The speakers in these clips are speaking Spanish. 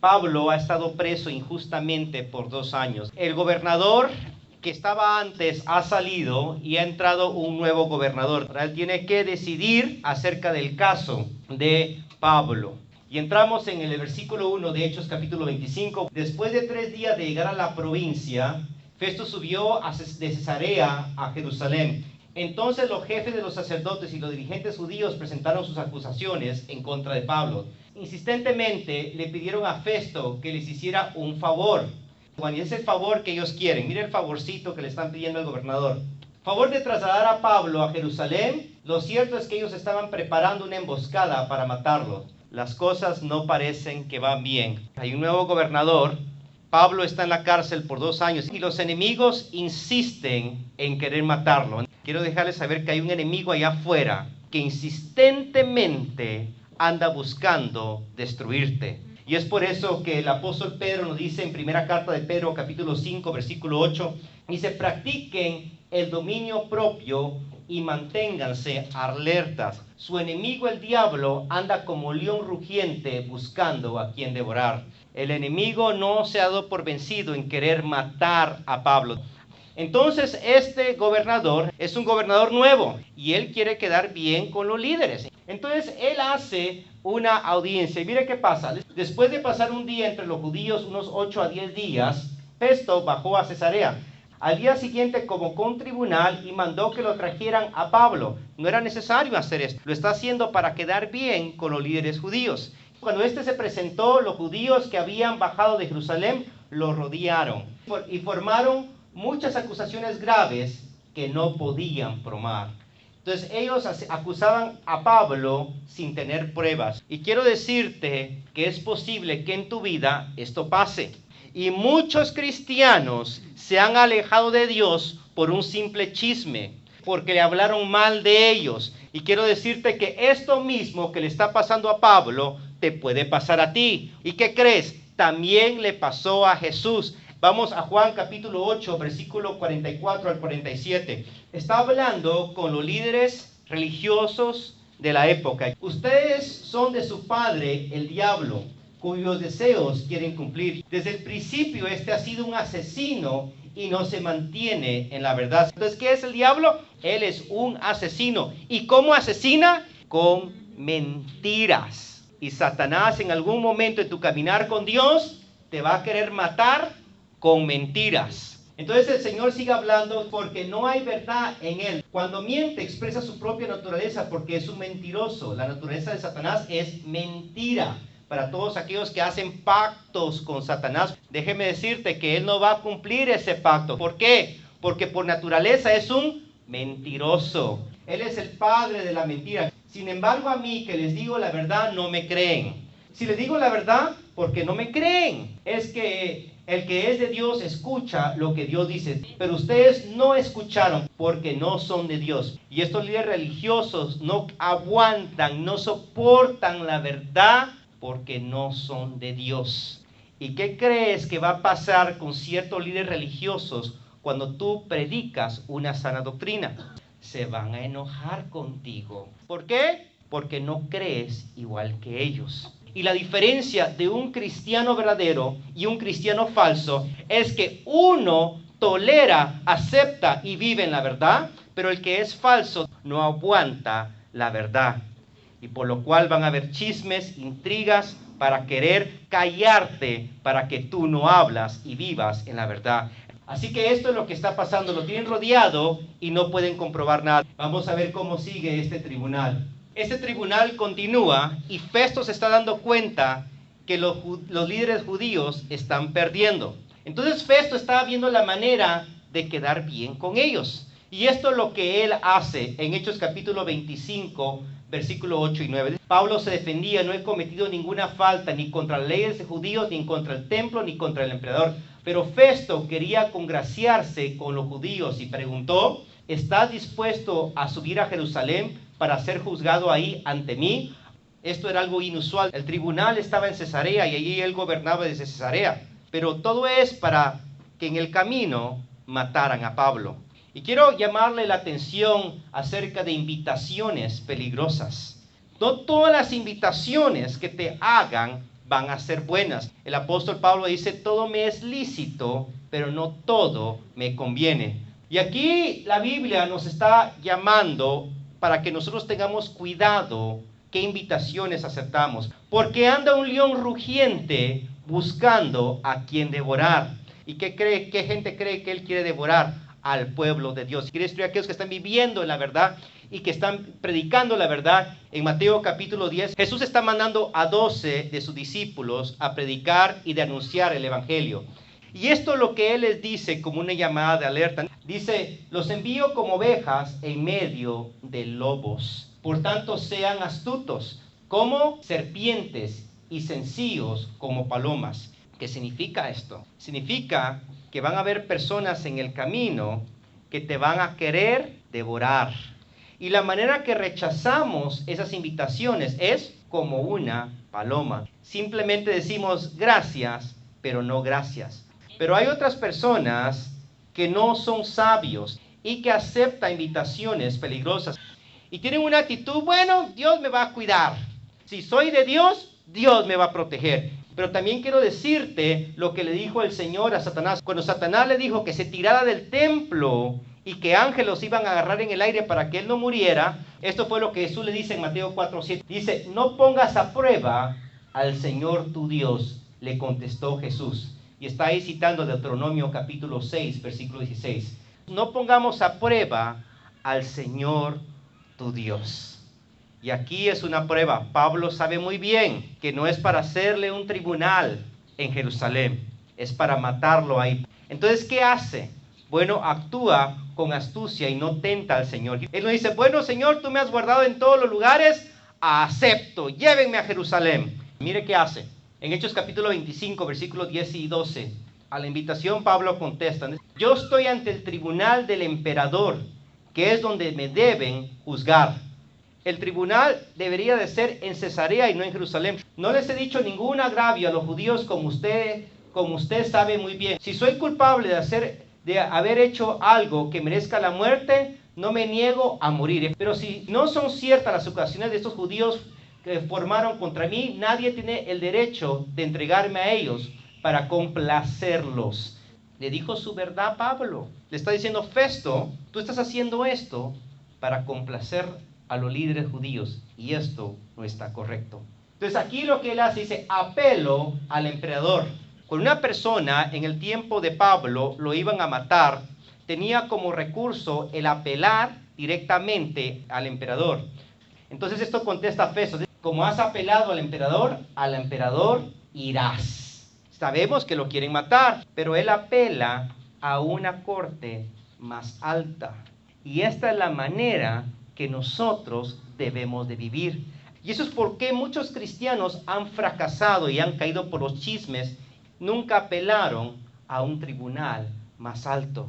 Pablo ha estado preso injustamente por 2 años. El gobernador que estaba antes ha salido y ha entrado un nuevo gobernador. Él tiene que decidir acerca del caso de Pablo. Y entramos en el versículo 1 de Hechos capítulo 25. Después de 3 días de llegar a la provincia, Festo subió de Cesarea a Jerusalén. Entonces los jefes de los sacerdotes y los dirigentes judíos presentaron sus acusaciones en contra de Pablo. Insistentemente le pidieron a Festo que les hiciera un favor. Bueno, y es el favor que ellos quieren. Mire el favorcito que le están pidiendo al gobernador. Favor de trasladar a Pablo a Jerusalén. Lo cierto es que ellos estaban preparando una emboscada para matarlo. Las cosas no parecen que van bien. Hay un nuevo gobernador. Pablo está en la cárcel por 2 años y los enemigos insisten en querer matarlo. Quiero dejarles saber que hay un enemigo allá afuera que insistentemente anda buscando destruirte. Y es por eso que el apóstol Pedro nos dice en primera carta de Pedro, capítulo 5, versículo 8, dice: practiquen el dominio propio y manténganse alertas. Su enemigo, el diablo, anda como león rugiente buscando a quien devorar. El enemigo no se ha dado por vencido en querer matar a Pablo. Entonces este gobernador es un gobernador nuevo y él quiere quedar bien con los líderes. Entonces él hace una audiencia y mire qué pasa. Después de pasar un día entre los judíos, unos 8 a 10 días, Festo bajó a Cesarea. Al día siguiente convocó un tribunal y mandó que lo trajeran a Pablo. No era necesario hacer esto, lo está haciendo para quedar bien con los líderes judíos. Cuando este se presentó, los judíos que habían bajado de Jerusalén lo rodearon y formaron muchas acusaciones graves que no podían probar. Entonces ellos acusaban a Pablo sin tener pruebas. Y quiero decirte que es posible que en tu vida esto pase. Y muchos cristianos se han alejado de Dios por un simple chisme, porque le hablaron mal de ellos. Y quiero decirte que esto mismo que le está pasando a Pablo te puede pasar a ti. ¿Y qué crees? También le pasó a Jesús. Vamos a Juan capítulo 8, versículo 44 al 47. Está hablando con los líderes religiosos de la época. Ustedes son de su padre, el diablo, cuyos deseos quieren cumplir. Desde el principio este ha sido un asesino y no se mantiene en la verdad. Entonces, ¿qué es el diablo? Él es un asesino. ¿Y cómo asesina? Con mentiras. Y Satanás en algún momento en tu caminar con Dios te va a querer matar con mentiras. Entonces el Señor sigue hablando porque no hay verdad en él. Cuando miente expresa su propia naturaleza porque es un mentiroso. La naturaleza de Satanás es mentira. Para todos aquellos que hacen pactos con Satanás, déjeme decirte que él no va a cumplir ese pacto. ¿Por qué? Porque por naturaleza es un mentiroso. Él es el padre de la mentira. Sin embargo, a mí que les digo la verdad, no me creen. Si les digo la verdad, porque no me creen. Es que el que es de Dios escucha lo que Dios dice. Pero ustedes no escucharon porque no son de Dios. Y estos líderes religiosos no aguantan, no soportan la verdad porque no son de Dios. ¿Y qué crees que va a pasar con ciertos líderes religiosos cuando tú predicas una sana doctrina? Se van a enojar contigo. ¿Por qué? Porque no crees igual que ellos. Y la diferencia de un cristiano verdadero y un cristiano falso es que uno tolera, acepta y vive en la verdad, pero el que es falso no aguanta la verdad. Y por lo cual van a haber chismes, intrigas para querer callarte, para que tú no hablas y vivas en la verdad. Así que esto es lo que está pasando, lo tienen rodeado y no pueden comprobar nada. Vamos a ver cómo sigue este tribunal. Este tribunal continúa y Festo se está dando cuenta que los líderes judíos están perdiendo. Entonces Festo está viendo la manera de quedar bien con ellos. Y esto es lo que él hace en Hechos capítulo 25, versículo 8 y 9. Pablo se defendía: no he cometido ninguna falta ni contra las leyes de judíos, ni contra el templo, ni contra el emperador. Pero Festo quería congraciarse con los judíos y preguntó: ¿estás dispuesto a subir a Jerusalén para ser juzgado ahí ante mí? Esto era algo inusual. El tribunal estaba en Cesarea y allí él gobernaba desde Cesarea. Pero todo es para que en el camino mataran a Pablo. Y quiero llamarle la atención acerca de invitaciones peligrosas. No todas las invitaciones que te hagan van a ser buenas. El apóstol Pablo dice, todo me es lícito, pero no todo me conviene. Y aquí la Biblia nos está llamando para que nosotros tengamos cuidado qué invitaciones aceptamos. Porque anda un león rugiente buscando a quien devorar. ¿Y qué gente cree que él quiere devorar? Al pueblo de Dios. Quiere destruir a aquellos que están viviendo en la verdad y que están predicando la verdad. En Mateo capítulo 10, Jesús está mandando a 12 de sus discípulos a predicar y de anunciar el evangelio. Y esto es lo que él les dice como una llamada de alerta. Dice, los envío como ovejas en medio de lobos. Por tanto, sean astutos como serpientes y sencillos como palomas. ¿Qué significa esto? Significa que van a haber personas en el camino que te van a querer devorar. Y la manera que rechazamos esas invitaciones es como una paloma. Simplemente decimos gracias, pero no gracias. Pero hay otras personas que no son sabios y que aceptan invitaciones peligrosas. Y tienen una actitud, bueno, Dios me va a cuidar. Si soy de Dios, Dios me va a proteger. Pero también quiero decirte lo que le dijo el Señor a Satanás. Cuando Satanás le dijo que se tirara del templo y que ángeles iban a agarrar en el aire para que él no muriera, esto fue lo que Jesús le dice en Mateo 4:7. Dice, no pongas a prueba al Señor tu Dios, le contestó Jesús. Y está ahí citando Deuteronomio capítulo 6, versículo 16. No pongamos a prueba al Señor tu Dios. Y aquí es una prueba. Pablo sabe muy bien que no es para hacerle un tribunal en Jerusalén, es para matarlo ahí. Entonces, ¿qué hace? Bueno, actúa con astucia y no tenta al Señor. Él no dice, bueno, Señor, tú me has guardado en todos los lugares, acepto, llévenme a Jerusalén. Mire qué hace. En Hechos capítulo 25, versículos 10 y 12, a la invitación Pablo contesta, yo estoy ante el tribunal del emperador, que es donde me deben juzgar. El tribunal debería de ser en Cesarea y no en Jerusalén. No les he dicho ningún agravio a los judíos como usted sabe muy bien. Si soy culpable de haber hecho algo que merezca la muerte, no me niego a morir. Pero si no son ciertas las ocasiones de estos judíos que formaron contra mí, nadie tiene el derecho de entregarme a ellos para complacerlos. Le dijo su verdad Pablo. Le está diciendo, Festo, tú estás haciendo esto para complacer a los líderes judíos y esto no está correcto. Entonces aquí lo que él hace, dice, apelo al emperador. Cuando una persona en el tiempo de Pablo lo iban a matar, tenía como recurso el apelar directamente al emperador. Entonces esto contesta a Festo, como has apelado al emperador irás. Sabemos que lo quieren matar, pero él apela a una corte más alta. Y esta es la manera que nosotros debemos de vivir. Y eso es porque muchos cristianos han fracasado y han caído por los chismes, nunca apelaron a un tribunal más alto.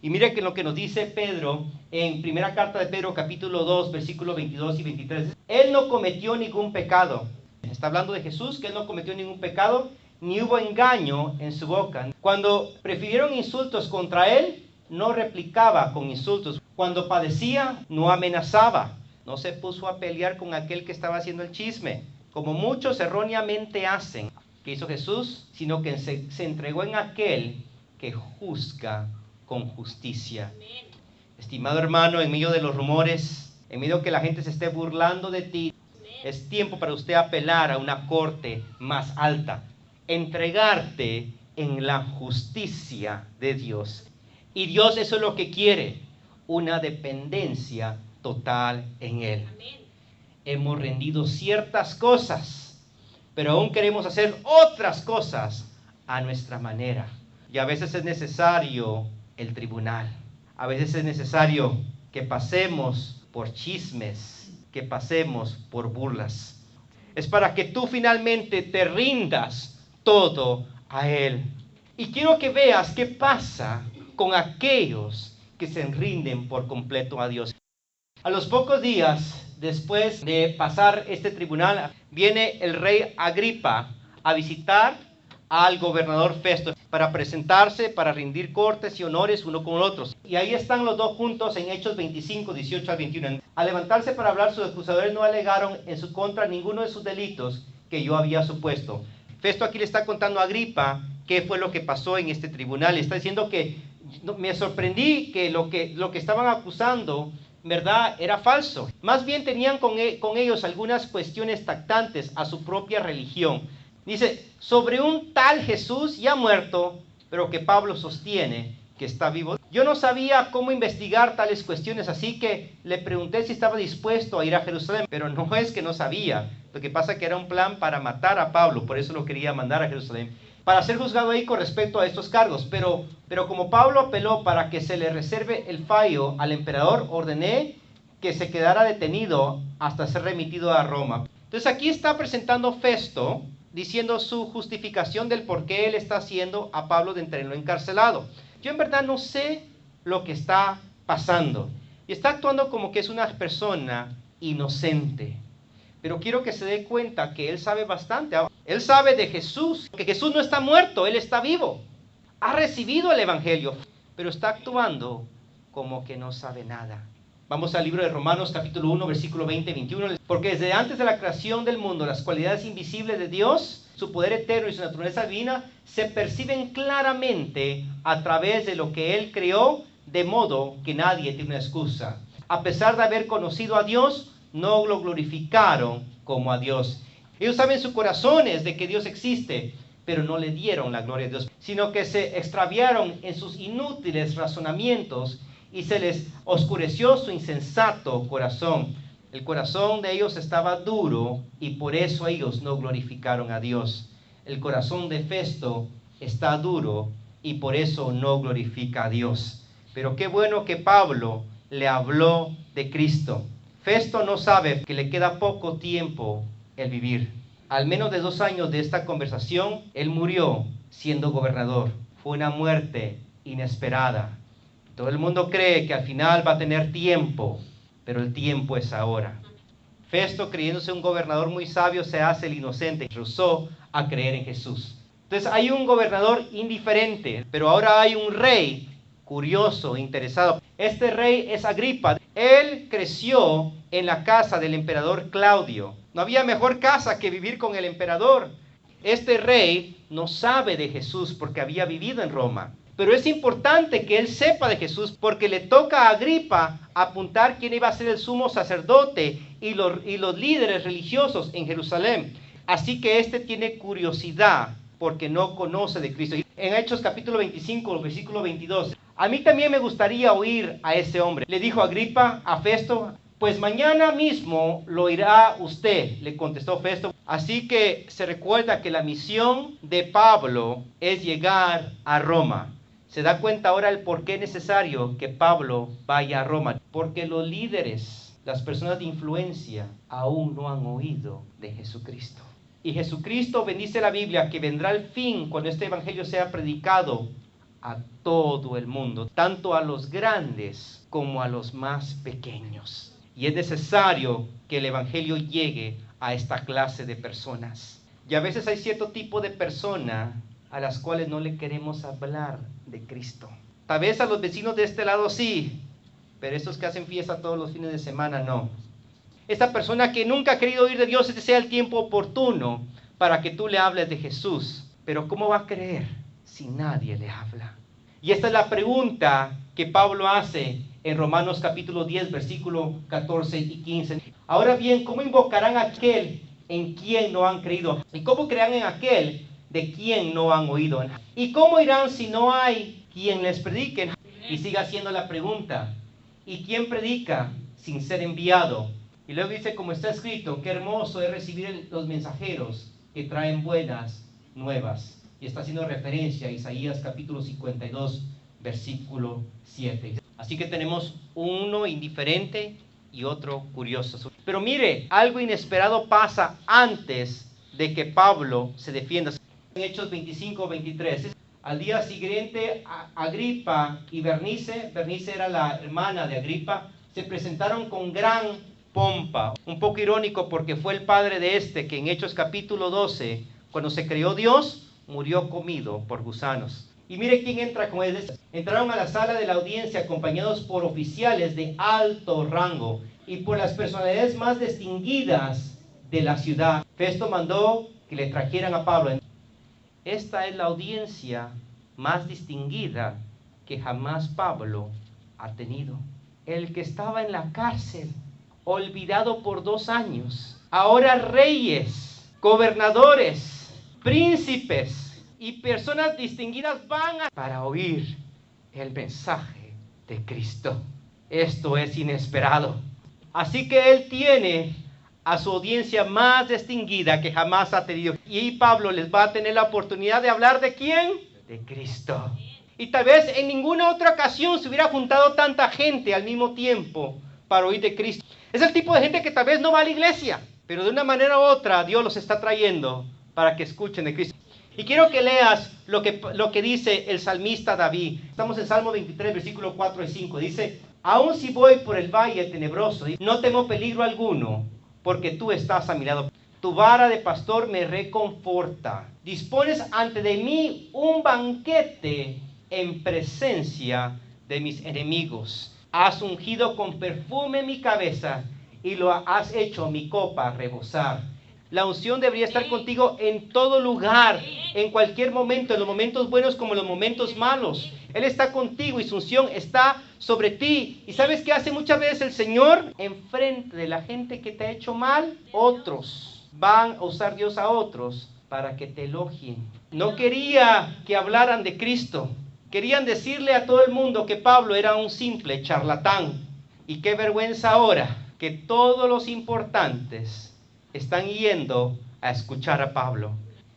Y mire que lo que nos dice Pedro en primera carta de Pedro capítulo 2 versículos 22 y 23. Él no cometió ningún pecado. Está hablando de Jesús, que él no cometió ningún pecado, ni hubo engaño en su boca. Cuando prefirieron insultos contra él, no replicaba con insultos. Cuando padecía, no amenazaba. No se puso a pelear con aquel que estaba haciendo el chisme, como muchos erróneamente hacen. ¿Qué hizo Jesús? Sino que se entregó en aquel que juzga con justicia. Amén. Estimado hermano, en medio de los rumores, en medio de que la gente se esté burlando de ti, amén, es tiempo para usted apelar a una corte más alta. Entregarte en la justicia de Dios. Y Dios eso es lo que quiere, una dependencia total en Él. Amén. Hemos rendido ciertas cosas, pero aún queremos hacer otras cosas a nuestra manera. Y a veces es necesario el tribunal. A veces es necesario que pasemos por chismes, que pasemos por burlas. Es para que tú finalmente te rindas todo a Él. Y quiero que veas qué pasa con aquellos que se rinden por completo a Dios. A los pocos días después de pasar este tribunal, viene el rey Agripa a visitar al gobernador Festo para presentarse, para rendir cortes y honores uno con otros. Y ahí están los dos juntos en Hechos 25, 18 al 21. Al levantarse para hablar, sus acusadores no alegaron en su contra ninguno de sus delitos que yo había supuesto. Festo aquí le está contando a Agripa qué fue lo que pasó en este tribunal. Está diciendo que me sorprendí que lo que estaban acusando, ¿verdad?, era falso. Más bien tenían con ellos algunas cuestiones tactantes a su propia religión. Dice, sobre un tal Jesús ya muerto, pero que Pablo sostiene que está vivo. Yo no sabía cómo investigar tales cuestiones, así que le pregunté si estaba dispuesto a ir a Jerusalén, pero no es que no sabía. Lo que pasa es que era un plan para matar a Pablo, por eso lo quería mandar a Jerusalén, para ser juzgado ahí con respecto a estos cargos. Pero como Pablo apeló para que se le reserve el fallo al emperador, ordené que se quedara detenido hasta ser remitido a Roma. Entonces aquí está presentando Festo, diciendo su justificación del por qué él está haciendo a Pablo de tenerlo encarcelado. Yo en verdad no sé lo que está pasando. Y está actuando como que es una persona inocente. Pero quiero que se dé cuenta que él sabe bastante. Él sabe de Jesús, que Jesús no está muerto, él está vivo. Ha recibido el evangelio, pero está actuando como que no sabe nada. Vamos al libro de Romanos capítulo 1, versículo 20 y 21. Porque desde antes de la creación del mundo, las cualidades invisibles de Dios, su poder eterno y su naturaleza divina, se perciben claramente a través de lo que Él creó, de modo que nadie tiene una excusa. A pesar de haber conocido a Dios, no lo glorificaron como a Dios. Ellos saben en sus corazones de que Dios existe, pero no le dieron la gloria a Dios, sino que se extraviaron en sus inútiles razonamientos y se les oscureció su insensato corazón. El corazón de ellos estaba duro y por eso ellos no glorificaron a Dios. El corazón de Festo está duro y por eso no glorifica a Dios. Pero qué bueno que Pablo le habló de Cristo. Festo no sabe que le queda poco tiempo el vivir. Al menos de 2 años de esta conversación, él murió siendo gobernador. Fue una muerte inesperada. Todo el mundo cree que al final va a tener tiempo, pero el tiempo es ahora. Festo, creyéndose un gobernador muy sabio, se hace el inocente y rehusó a creer en Jesús. Entonces hay un gobernador indiferente, pero ahora hay un rey curioso, interesado. Este rey es Agripa. Él creció en la casa del emperador Claudio. No había mejor casa que vivir con el emperador. Este rey no sabe de Jesús porque había vivido en Roma. Pero es importante que él sepa de Jesús porque le toca a Agripa apuntar quién iba a ser el sumo sacerdote y los líderes religiosos en Jerusalén. Así que este tiene curiosidad porque no conoce de Cristo. En Hechos capítulo 25, versículo 22, a mí también me gustaría oír a ese hombre. Le dijo Agripa a Festo, pues mañana mismo lo oirá usted, le contestó Festo. Así que se recuerda que la misión de Pablo es llegar a Roma. Se da cuenta ahora el por qué es necesario que Pablo vaya a Roma. Porque los líderes, las personas de influencia, aún no han oído de Jesucristo. Y Jesucristo, bendice la Biblia, que vendrá el fin cuando este evangelio sea predicado a todo el mundo, tanto a los grandes como a los más pequeños. Y es necesario que el evangelio llegue a esta clase de personas. Y a veces hay cierto tipo de persona a las cuales no le queremos hablar de Cristo. Tal vez a los vecinos de este lado sí, pero estos que hacen fiesta todos los fines de semana no. Esta persona que nunca ha querido oír de Dios, este sea el tiempo oportuno para que tú le hables de Jesús. Pero ¿cómo va a creer si nadie le habla? Y esta es la pregunta que Pablo hace en Romanos capítulo 10, versículo 14 y 15. Ahora bien, ¿cómo invocarán a aquel en quien no han creído? ¿Y cómo creerán en aquel de quien no han oído? ¿Y cómo irán si no hay quien les predique? Y sigue haciendo la pregunta, ¿y quién predica sin ser enviado? Y luego dice, como está escrito, qué hermoso es recibir los mensajeros que traen buenas nuevas. Y está haciendo referencia a Isaías capítulo 52, versículo 7. Así que tenemos uno indiferente y otro curioso. Pero mire, algo inesperado pasa antes de que Pablo se defienda. En Hechos 25, 23. Al día siguiente, Agripa y Bernice era la hermana de Agripa, se presentaron con gran pompa. Un poco irónico porque fue el padre de este que en Hechos capítulo 12, cuando se creó Dios, murió comido por gusanos. Y mire quién entra con él. Entraron a la sala de la audiencia acompañados por oficiales de alto rango y por las personalidades más distinguidas de la ciudad. Festo mandó que le trajeran a Pablo. Esta es la audiencia más distinguida que jamás Pablo ha tenido. El que estaba en la cárcel, olvidado por 2 años, ahora reyes, gobernadores, príncipes y personas distinguidas para oír el mensaje de Cristo. Esto es inesperado. Así que él tiene a su audiencia más distinguida que jamás ha tenido. Y Pablo les va a tener la oportunidad de hablar ¿de quién? De Cristo. Y tal vez en ninguna otra ocasión se hubiera juntado tanta gente al mismo tiempo para oír de Cristo. Es el tipo de gente que tal vez no va a la iglesia, pero de una manera u otra Dios los está trayendo para que escuchen de Cristo. Y quiero que leas lo que dice el salmista David. Estamos en Salmo 23, versículos 4 y 5. Dice: aun si voy por el valle tenebroso, no temo peligro alguno, porque tú estás a mi lado. Tu vara de pastor me reconforta. Dispones ante de mí un banquete en presencia de mis enemigos. Has ungido con perfume mi cabeza y lo has hecho mi copa rebosar. La unción debería estar contigo en todo lugar, en cualquier momento, en los momentos buenos como en los momentos malos. Él está contigo y su unción está sobre ti. ¿Y sabes qué hace muchas veces el Señor? Enfrente de la gente que te ha hecho mal, otros van a usar Dios a otros para que te elogien. No quería que hablaran de Cristo. Querían decirle a todo el mundo que Pablo era un simple charlatán. Y qué vergüenza ahora que todos los importantes están yendo a escuchar a Pablo.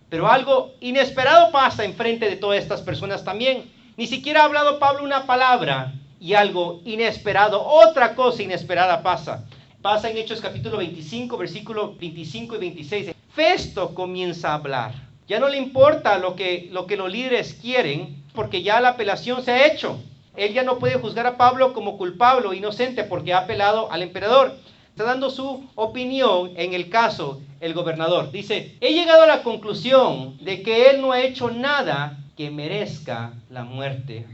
Pero algo inesperado pasa enfrente de todas estas personas también. Ni siquiera ha hablado Pablo una palabra y algo inesperado, otra cosa inesperada pasa. Pasa en Hechos capítulo 25, versículos 25 y 26. Festo comienza a hablar. Ya no le importa lo que los líderes quieren, porque ya la apelación se ha hecho. Él ya no puede juzgar a Pablo como culpable o inocente porque ha apelado al emperador. Está dando su opinión en el caso el gobernador. Dice: he llegado a la conclusión de que él no ha hecho nada que merezca la muerte.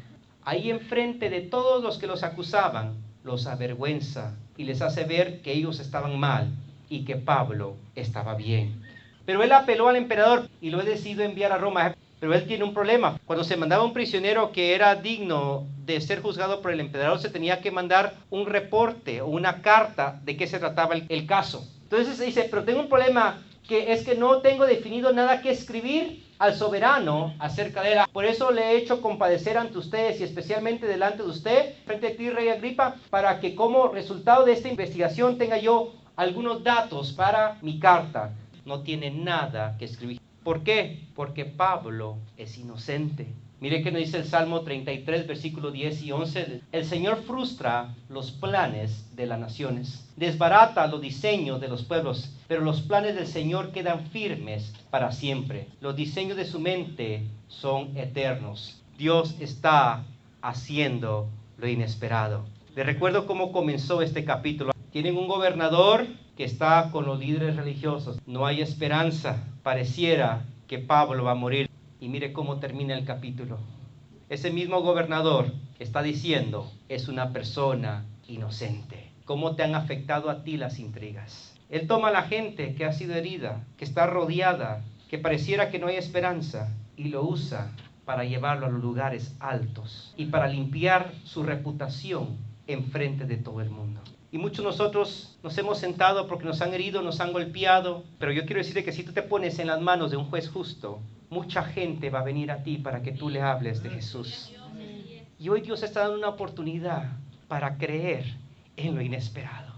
Ahí enfrente de todos los que los acusaban, los avergüenza y les hace ver que ellos estaban mal y que Pablo estaba bien. Pero él apeló al emperador y lo he decidido enviar a Roma. Pero él tiene un problema. Cuando se mandaba un prisionero que era digno de ser juzgado por el emperador, se tenía que mandar un reporte o una carta de qué se trataba el caso. Entonces dice: pero tengo un problema, que es que no tengo definido nada que escribir al soberano acerca de él. Por eso le he hecho compadecer ante ustedes y especialmente delante de usted, frente a ti, rey Agripa, para que como resultado de esta investigación tenga yo algunos datos para mi carta. No tiene nada que escribir. ¿Por qué? Porque Pablo es inocente. Mire que nos dice el Salmo 33, versículos 10 y 11. El Señor frustra los planes de las naciones, desbarata los diseños de los pueblos, pero los planes del Señor quedan firmes para siempre. Los diseños de su mente son eternos. Dios está haciendo lo inesperado. Les recuerdo cómo comenzó este capítulo. Tienen un gobernador que está con los líderes religiosos. No hay esperanza. Pareciera que Pablo va a morir. Y mire cómo termina el capítulo. Ese mismo gobernador está diciendo: es una persona inocente. ¿Cómo te han afectado a ti las intrigas? Él toma a la gente que ha sido herida, que está rodeada, que pareciera que no hay esperanza, y lo usa para llevarlo a los lugares altos y para limpiar su reputación en frente de todo el mundo. Y muchos de nosotros nos hemos sentado porque nos han herido, nos han golpeado. Pero yo quiero decirte que si tú te pones en las manos de un juez justo, mucha gente va a venir a ti para que tú le hables de Jesús. Y hoy Dios está dando una oportunidad para creer en lo inesperado.